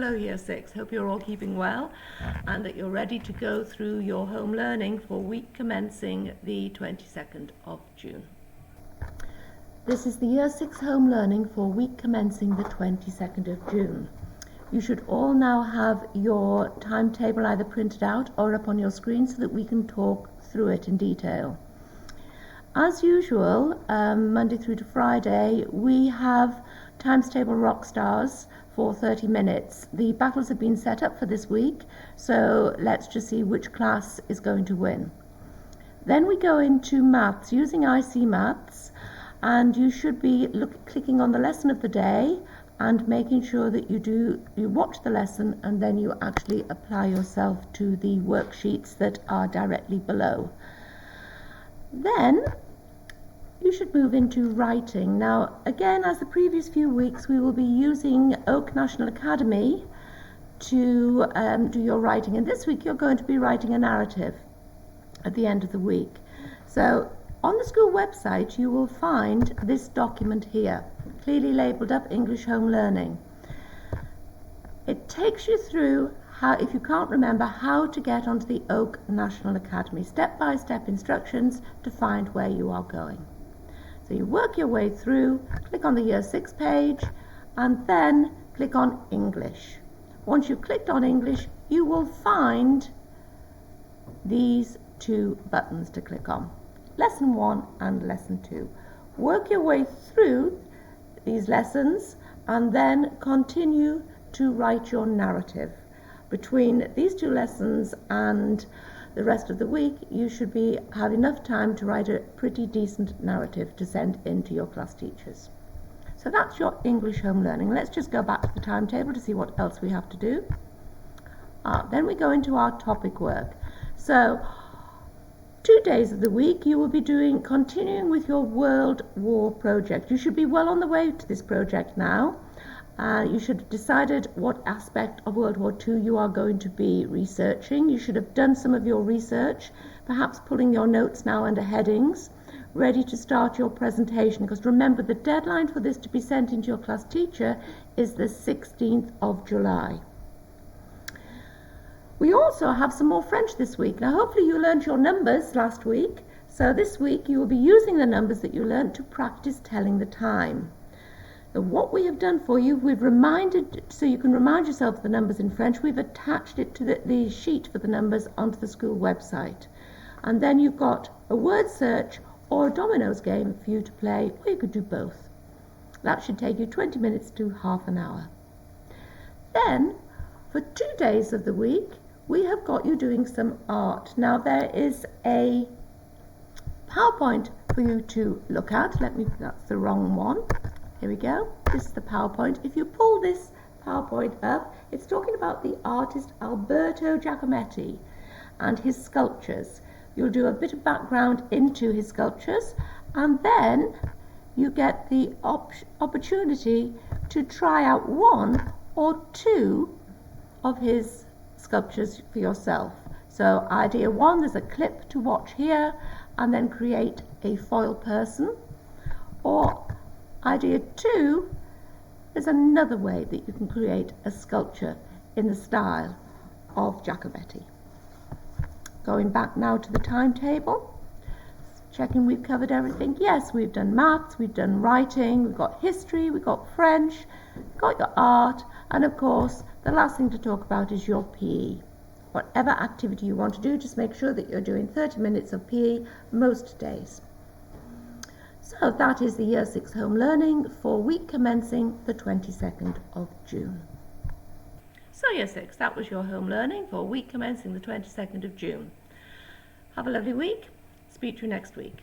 Hello Year 6, hope you're all keeping well and that you're ready to go through your home learning for week commencing the 22nd of June. This is the Year 6 home learning for week commencing the 22nd of June. You should all now have your timetable either printed out or up on your screen so that we can talk through it in detail. As usual, Monday through to Friday, we have Timetable Rockstars for 30 minutes. The battles have been set up for this week, so let's just see which class is going to win. Then we go into maths using IC Maths, and you should be clicking on the lesson of the day and making sure that you watch the lesson and then you actually apply yourself to the worksheets that are directly below. Then you should move into writing. Now, again, as the previous few weeks, we will be using Oak National Academy to do your writing. And this week, you're going to be writing a narrative at the end of the week. So, on the school website, you will find this document here, clearly labelled up English Home Learning. It takes you through how, if you can't remember, how to get onto the Oak National Academy, step-by-step instructions to find where you are going. So you work your way through, click on the Year 6 page, and then click on English. Once you've clicked on English, you will find these two buttons to click on, Lesson 1 and Lesson 2. Work your way through these lessons and then continue to write your narrative. Between these two lessons and the rest of the week, you should have enough time to write a pretty decent narrative to send in to your class teachers. So that's your English home learning. Let's just go back to the timetable to see what else we have to do. Then we go into our topic work. So 2 days of the week you will be continuing with your World War project. You should be well on the way to this project now. You should have decided what aspect of World War II you are going to be researching. You should have done some of your research, perhaps pulling your notes now under headings, ready to start your presentation, because remember the deadline for this to be sent into your class teacher is the 16th of July. We also have some more French this week. Now hopefully you learned your numbers last week, so this week you will be using the numbers that you learned to practice telling the time. What we have done for you, we've reminded, so you can remind yourself of the numbers in French, we've attached it to the sheet for the numbers onto the school website. And then you've got a word search or a dominoes game for you to play, or you could do both. That should take you 20 minutes to half an hour. Then, for 2 days of the week, we have got you doing some art. Now there is a PowerPoint for you to look at. That's the wrong one. Here we go. This is the PowerPoint. If you pull this PowerPoint up, it's talking about the artist Alberto Giacometti and his sculptures. You'll do a bit of background into his sculptures, and then you get the opportunity to try out 1 or 2 of his sculptures for yourself. So idea 1, there's a clip to watch here, and then create a foil person. Or idea 2, there's another way that you can create a sculpture in the style of Giacometti. Going back now to the timetable, checking we've covered everything. Yes, we've done maths, we've done writing, we've got history, we've got French, we've got your art, and of course the last thing to talk about is your PE. Whatever activity you want to do, just make sure that you're doing 30 minutes of PE most days. So that is the Year 6 home learning for week commencing the 22nd of June. So Year 6, that was your home learning for week commencing the 22nd of June. Have a lovely week. Speak to you next week.